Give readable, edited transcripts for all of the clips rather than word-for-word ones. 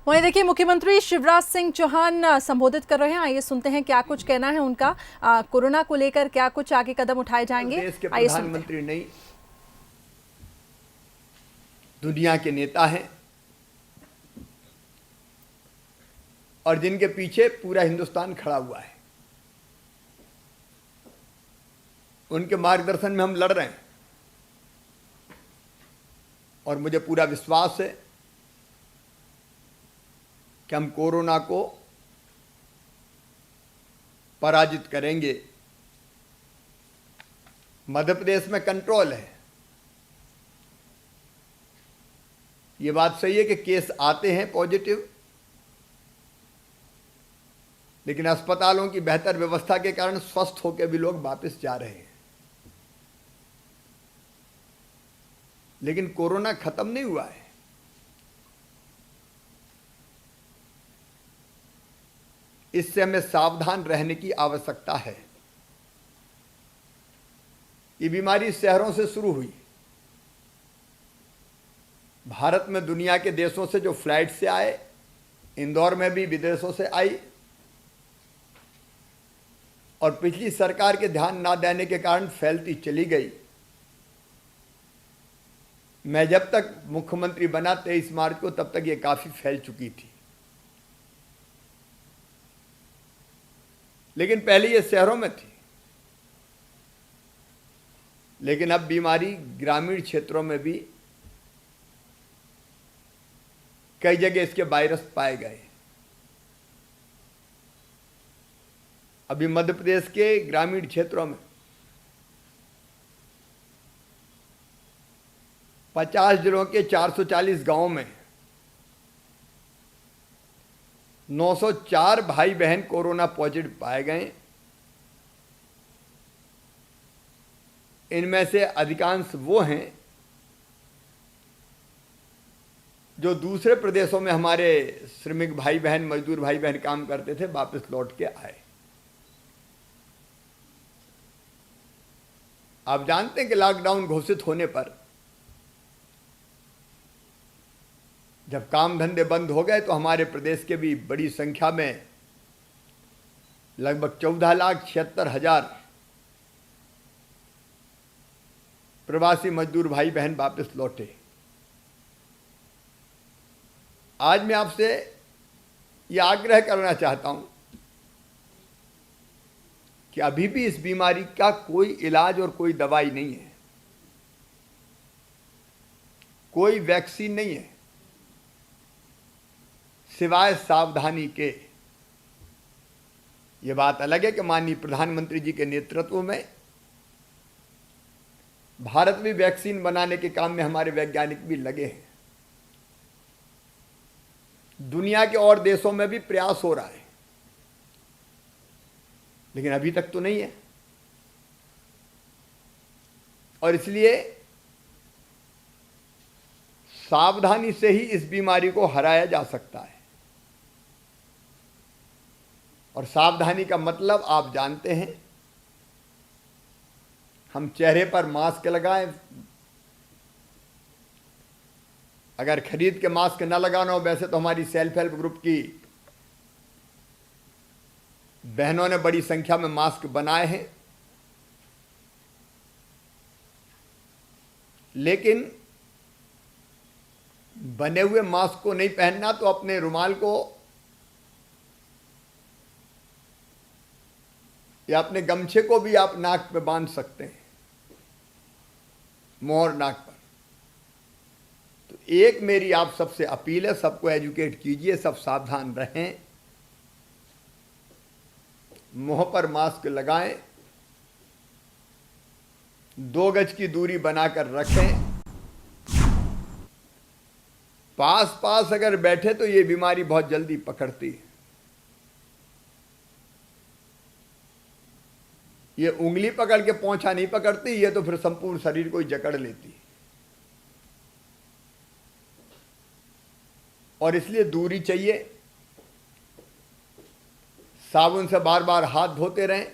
वहीं देखिए मुख्यमंत्री शिवराज सिंह चौहान संबोधित कर रहे हैं। आइए सुनते हैं क्या कुछ कहना है उनका। कोरोना को लेकर क्या कुछ आगे कदम उठाए जाएंगे, देश के आइए सुनते हैं। प्रधानमंत्री नहीं, दुनिया के नेता हैं और जिनके पीछे पूरा हिंदुस्तान खड़ा हुआ है। उनके मार्गदर्शन में हम लड़ रहे हैं और मुझे पूरा विश्वास है कि हम कोरोना को पराजित करेंगे। मध्य प्रदेश में कंट्रोल है, ये बात सही है कि केस आते हैं पॉजिटिव, लेकिन अस्पतालों की बेहतर व्यवस्था के कारण स्वस्थ होकर भी लोग वापस जा रहे हैं। लेकिन कोरोना खत्म नहीं हुआ है। इससे हमें सावधान रहने की आवश्यकता है। ये बीमारी शहरों से शुरू हुई, भारत में दुनिया के देशों से जो फ्लाइट से आए, इंदौर में भी विदेशों से आई और पिछली सरकार के ध्यान ना देने के कारण फैलती चली गई। मैं जब तक मुख्यमंत्री बना 23 मार्च को, तब तक ये काफी फैल चुकी थी। लेकिन पहले ये शहरों में थी, लेकिन अब बीमारी ग्रामीण क्षेत्रों में भी कई जगह इसके वायरस पाए गए। अभी मध्य प्रदेश के ग्रामीण क्षेत्रों में 50 जिलों के 440 गांवों में 904 भाई बहन कोरोना पॉजिटिव पाए गए। इनमें से अधिकांश वो हैं जो दूसरे प्रदेशों में हमारे श्रमिक भाई बहन, मजदूर भाई बहन काम करते थे, वापस लौट के आए। आप जानते हैं कि लॉकडाउन घोषित होने पर जब काम धंधे बंद हो गए तो हमारे प्रदेश के भी बड़ी संख्या में लगभग 14,76,000 प्रवासी मजदूर भाई बहन वापस लौटे। आज मैं आपसे यह आग्रह करना चाहता हूं कि अभी भी इस बीमारी का कोई इलाज और कोई दवाई नहीं है, कोई वैक्सीन नहीं है, सिवाय सावधानी के। यह बात अलग है कि माननीय प्रधानमंत्री जी के नेतृत्व में भारत में वैक्सीन बनाने के काम में हमारे वैज्ञानिक भी लगे हैं। दुनिया के और देशों में भी प्रयास हो रहा है, लेकिन अभी तक तो नहीं है। और इसलिए सावधानी से ही इस बीमारी को हराया जा सकता है। और सावधानी का मतलब आप जानते हैं, हम चेहरे पर मास्क लगाएं। अगर खरीद के मास्क न लगाना हो, वैसे तो हमारी सेल्फ हेल्प ग्रुप की बहनों ने बड़ी संख्या में मास्क बनाए हैं, लेकिन बने हुए मास्क को नहीं पहनना तो अपने रुमाल को या अपने गमछे को भी आप नाक पे बांध सकते हैं, मुंह और नाक पर। तो एक मेरी आप सबसे अपील है, सबको एजुकेट कीजिए, सब सावधान रहें, मुंह पर मास्क लगाएं, 2 गज की दूरी बनाकर रखें। पास पास अगर बैठे तो ये बीमारी बहुत जल्दी पकड़ती है। ये उंगली पकड़ के पोंछा नहीं पकड़ती, ये तो फिर संपूर्ण शरीर को ही जकड़ लेती है। और इसलिए दूरी चाहिए, साबुन से बार बार हाथ धोते रहें,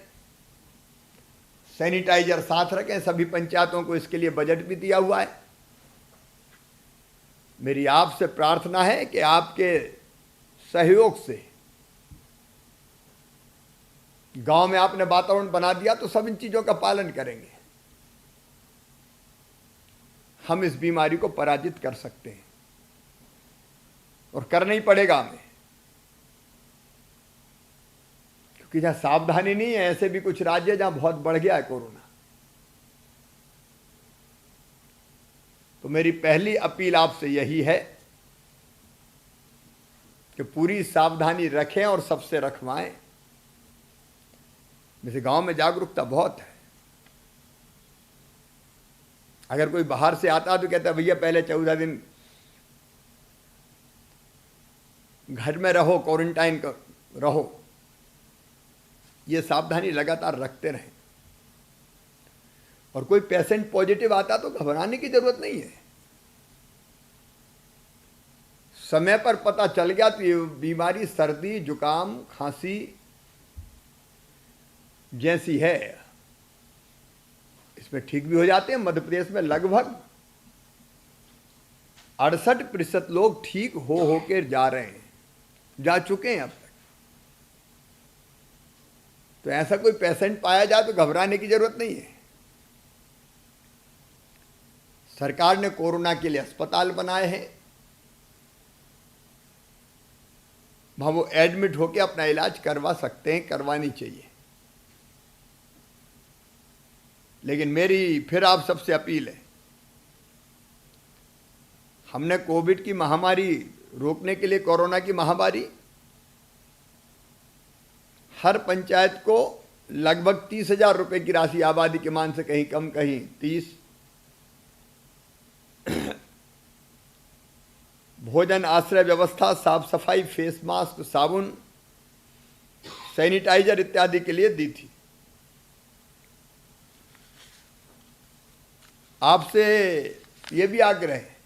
सैनिटाइजर साथ रखें। सभी पंचायतों को इसके लिए बजट भी दिया हुआ है। मेरी आपसे प्रार्थना है कि आपके सहयोग से गांव में आपने वातावरण बना दिया तो सब इन चीजों का पालन करेंगे, हम इस बीमारी को पराजित कर सकते हैं और करना ही पड़ेगा हमें, क्योंकि जहां सावधानी नहीं है, ऐसे भी कुछ राज्य जहां बहुत बढ़ गया है कोरोना। तो मेरी पहली अपील आपसे यही है कि पूरी सावधानी रखें और सबसे रखवाएं। जैसे गांव में जागरूकता बहुत है, अगर कोई बाहर से आता तो कहता है भैया पहले 14 दिन घर में रहो, क्वारंटाइन रहो। ये सावधानी लगातार रखते रहें। और कोई पेशेंट पॉजिटिव आता तो घबराने की जरूरत नहीं है। समय पर पता चल गया तो ये बीमारी सर्दी जुकाम खांसी जैसी है, इसमें ठीक भी हो जाते हैं। मध्य प्रदेश में लगभग 68% लोग ठीक हो के जा रहे हैं, जा चुके हैं अब तक। तो ऐसा कोई पेशेंट पाया जाए तो घबराने की जरूरत नहीं है। सरकार ने कोरोना के लिए अस्पताल बनाए हैं, वहां वो एडमिट होकर अपना इलाज करवा सकते हैं, करवानी चाहिए। लेकिन मेरी फिर आप सबसे अपील है, हमने कोविड की महामारी रोकने के लिए, कोरोना की महामारी, हर पंचायत को लगभग 30,000 रुपए की राशि, आबादी के मान से कहीं कम कहीं 30, भोजन आश्रय व्यवस्था, साफ सफाई, फेस मास्क, साबुन, सैनिटाइजर इत्यादि के लिए दी थी। आपसे ये भी आग्रह है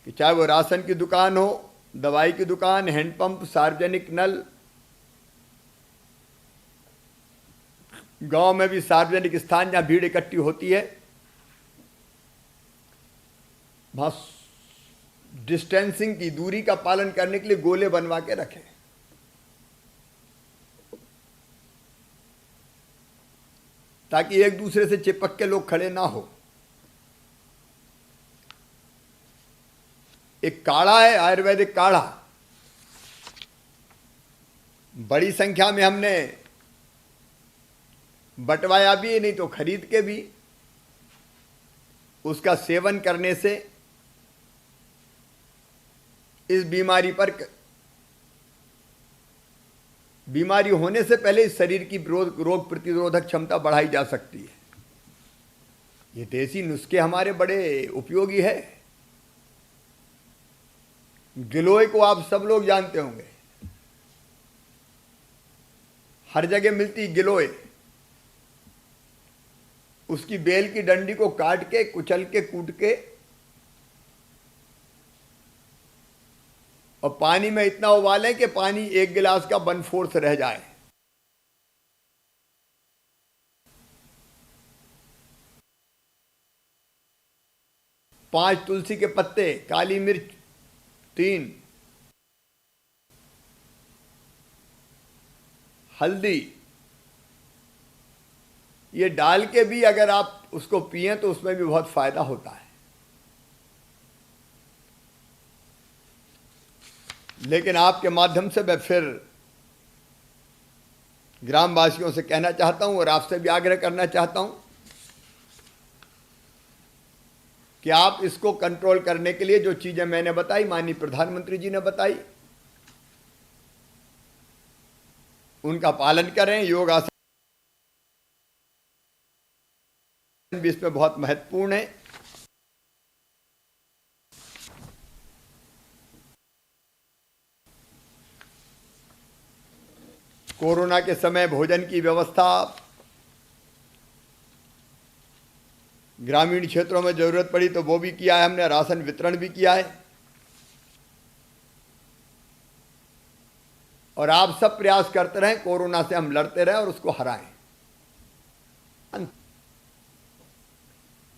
कि चाहे वो राशन की दुकान हो, दवाई की दुकान, हैंडपंप, सार्वजनिक नल, गांव में भी सार्वजनिक स्थान जहां भीड़ इकट्ठी होती है, वहां डिस्टेंसिंग की, दूरी का पालन करने के लिए गोले बनवा के रखें। ताकि एक दूसरे से चिपक के लोग खड़े ना हो। एक काढ़ा है, आयुर्वेदिक काढ़ा, बड़ी संख्या में हमने बंटवाया भी, नहीं तो खरीद के भी। उसका सेवन करने से इस बीमारी पर, बीमारी होने से पहले इस शरीर की रोग प्रतिरोधक क्षमता बढ़ाई जा सकती है। ये देसी नुस्खे हमारे बड़े उपयोगी है। गिलोय को आप सब लोग जानते होंगे, हर जगह मिलती गिलोय। उसकी बेल की डंडी को काट के, कुचल के, कूट के और पानी में इतना उबालें कि पानी 1 गिलास का 1/4 रह जाए। पांच तुलसी के पत्ते, काली मिर्च 3, हल्दी, ये डाल के भी अगर आप उसको पिए तो उसमें भी बहुत फायदा होता है। लेकिन आपके माध्यम से मैं फिर ग्रामवासियों से कहना चाहता हूं और आपसे भी आग्रह करना चाहता हूं कि आप इसको कंट्रोल करने के लिए जो चीजें मैंने बताई, माननीय प्रधानमंत्री जी ने बताई, उनका पालन करें। योग आसन भी इसमें बहुत महत्वपूर्ण है। कोरोना के समय भोजन की व्यवस्था, ग्रामीण क्षेत्रों में जरूरत पड़ी तो वो भी किया है हमने, राशन वितरण भी किया है। और आप सब प्रयास करते रहें, कोरोना से हम लड़ते रहें और उसको हराएं।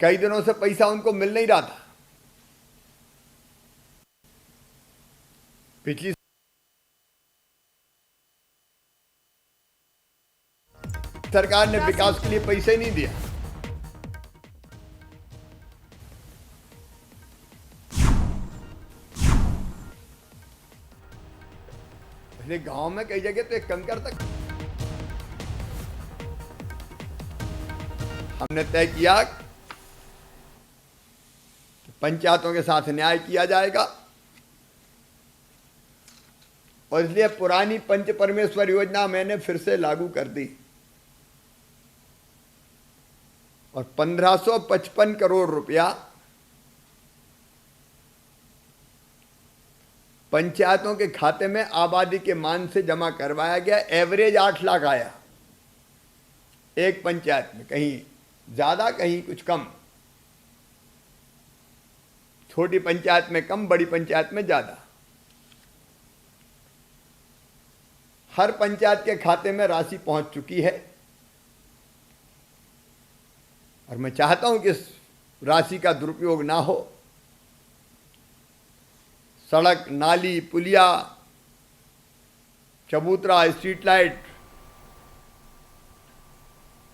कई दिनों से पैसा उनको मिल नहीं रहा था, पिछली सरकार ने विकास के लिए पैसे ही नहीं दिया। इसलिए गांव में कई जगह तो एक कंकर तक हमने तय किया कि पंचायतों के साथ न्याय किया जाएगा और इसलिए पुरानी पंच परमेश्वर योजना मैंने फिर से लागू कर दी और 1555 करोड़ रुपया पंचायतों के खाते में आबादी के मान से जमा करवाया गया। एवरेज 8 लाख आया एक पंचायत में, कहीं ज्यादा कहीं कुछ कम, छोटी पंचायत में कम, बड़ी पंचायत में ज्यादा। हर पंचायत के खाते में राशि पहुंच चुकी है और मैं चाहता हूं कि इस राशि का दुरुपयोग ना हो। सड़क, नाली, पुलिया, चबूतरा, स्ट्रीट लाइट,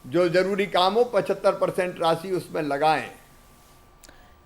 जो जरूरी काम हो 75% राशि उसमें लगाएं।